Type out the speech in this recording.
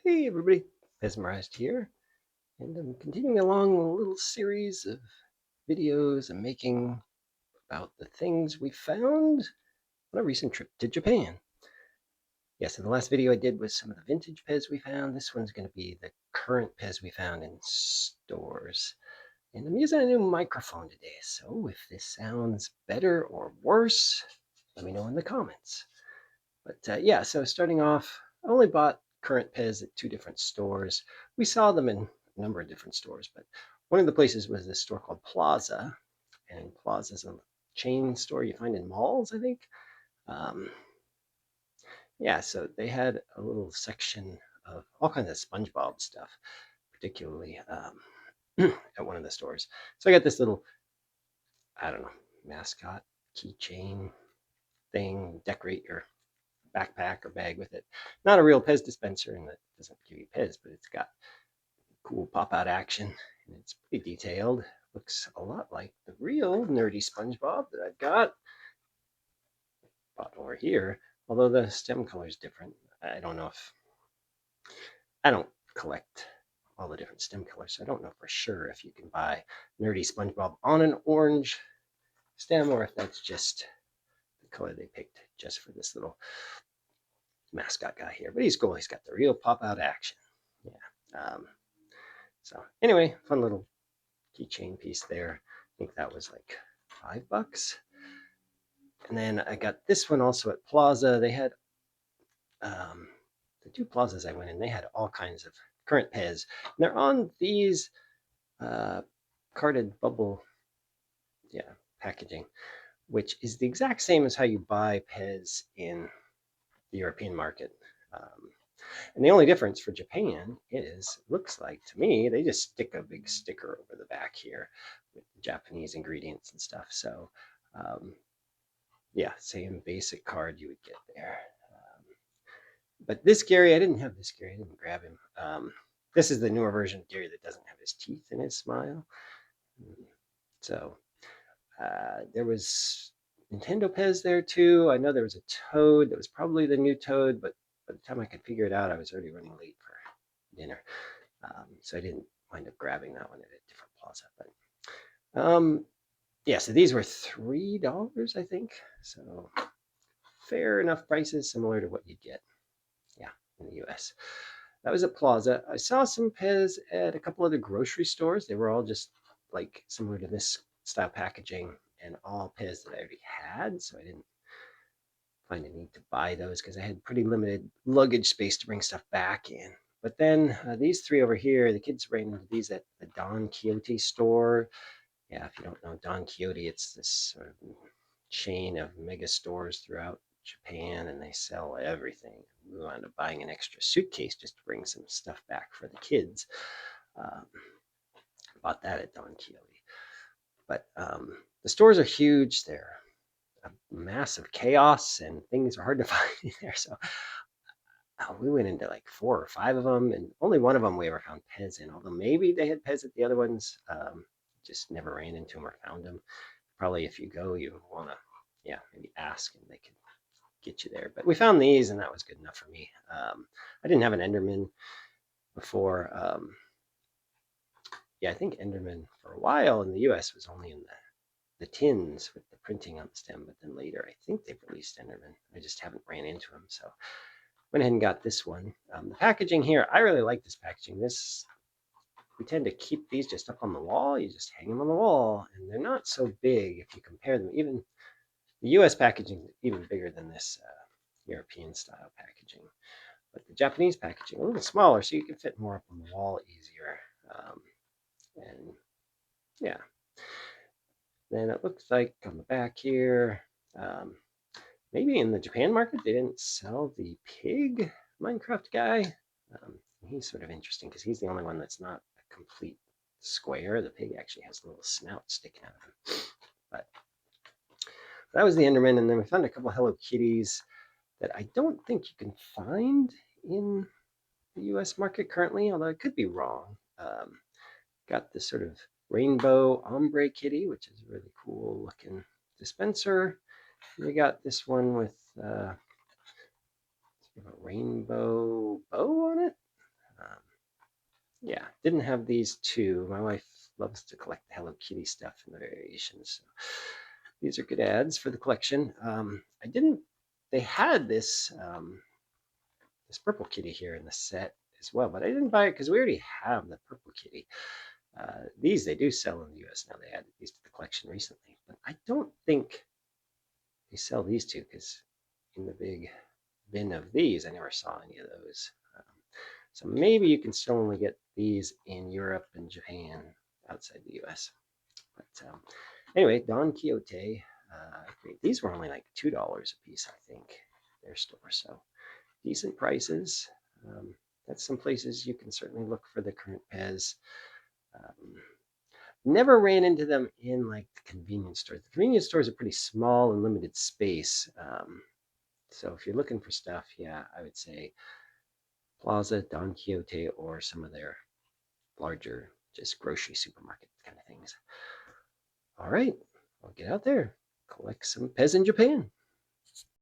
Hey everybody, Mesmerized here, and I'm continuing along a little series of videos I'm making about the things we found on a recent trip to Japan. Yes, in the last video I did was some of the vintage Pez we found. This one's going to be the current Pez we found in stores. And I'm using a new microphone today, so if this sounds better or worse, let me know in the comments. But yeah, so starting off, I only bought current Pez at two different stores. We saw them in a number of different stores, but one of the places was this store called Plaza, and Plaza is a chain store you find in malls, I think. Um, yeah, so they had a little section of all kinds of SpongeBob stuff, particularly at one of the stores. So I got this little, I don't know, mascot keychain thing, decorate your backpack or bag with it. Not a real Pez dispenser, and it doesn't give you Pez, but it's got cool pop-out action, and it's pretty detailed. Looks a lot like the real nerdy SpongeBob that I've got bought over here, although the stem color is different. I don't know if I don't collect all the different stem colors, so I don't know for sure if you can buy nerdy SpongeBob on an orange stem or if that's just the color they picked just for this little mascot guy here. But he's cool. He's got the real pop-out action. Yeah. So anyway, fun little keychain piece there. I think that was like $5. And then I got this one also at Plaza. They had um, the two plazas I went in. They had all kinds of current Pez. And they're on these uh, carded bubble, yeah, packaging, which is the exact same as how you buy Pez in the European market. Um, And the only difference for Japan is, looks like to me, they just stick a big sticker over the back here with Japanese ingredients and stuff. So, um, yeah, same basic card you would get there. But this Gary, I didn't have this Gary. I didn't grab him. This is the newer version of Gary that doesn't have his teeth in his smile. So there was Nintendo Pez there too. I know there was a Toad that was probably the new Toad, but by the time I could figure it out, I was already running late for dinner. So I didn't wind up grabbing that one at a different plaza. But yeah, so these were $3, I think. So fair enough prices, similar to what you'd get, yeah, in the U.S. That was at Plaza. I saw some Pez at a couple other grocery stores. They were all just like similar to this style packaging and all Pez that I already had. So I didn't find a need to buy those because I had pretty limited luggage space to bring stuff back in. But then these three over here, the kids ran into these at the Don Quijote store. Yeah, if you don't know Don Quijote, it's this sort of chain of mega stores throughout Japan, and they sell everything. We wound up buying an extra suitcase just to bring some stuff back for the kids. Um, Bought that at Don Quijote. But the stores are huge. They're a massive chaos, and things are hard to find in there. So we went into like four or five of them, and only one of them we ever found Pez in. Although maybe they had Pez at the other ones, just never ran into them or found them. Probably if you go, you want to, yeah, maybe ask and they can get you there. But we found these, and that was good enough for me. I didn't have an Enderman before. Yeah, I think Enderman for a while in the U.S. was only in the tins with the printing on the stem, but then later I think they've released Enderman. I just haven't ran into them, so went ahead and got this one. The packaging here, I really like this packaging. We tend to keep these just up on the wall. You just hang them on the wall, and they're not so big if you compare them. Even the U.S. packaging is even bigger than this European style packaging. But the Japanese packaging a little smaller, so you can fit more up on the wall easier. And yeah, then it looks like on the back here, um, maybe in the Japan market they didn't sell the pig Minecraft guy. He's sort of interesting because he's the only one that's not a complete square. The pig actually has a little snout sticking out of him. But that was the Enderman, and then we found a couple Hello Kitties that I don't think you can find in the U.S. market currently, although I could be wrong. Got this sort of rainbow ombre kitty, which is a really cool looking dispenser. We got this one with sort of a rainbow bow on it. didn't have these two. My wife loves to collect the Hello Kitty stuff and the variations. So these are good ads for the collection. I didn't. They had this purple kitty here in the set as well, but I didn't buy it because we already have the purple kitty. These they do sell in the U.S. now. They added these to the collection recently, but I don't think they sell these two because in the big bin of these, I never saw any of those. So maybe you can still only get these in Europe and Japan outside the U.S. But anyway, Don Quixote. These were only like $2 a piece, I think, their store. So decent prices. That's some places you can certainly look for the current Pez. Um, Never ran into them in like the convenience stores. The convenience stores are pretty small and limited space. So if you're looking for stuff, yeah, I would say Plaza, Don Quixote, or some of their larger, just grocery supermarket kind of things. All right, I'll get out there, collect some Pez in Japan.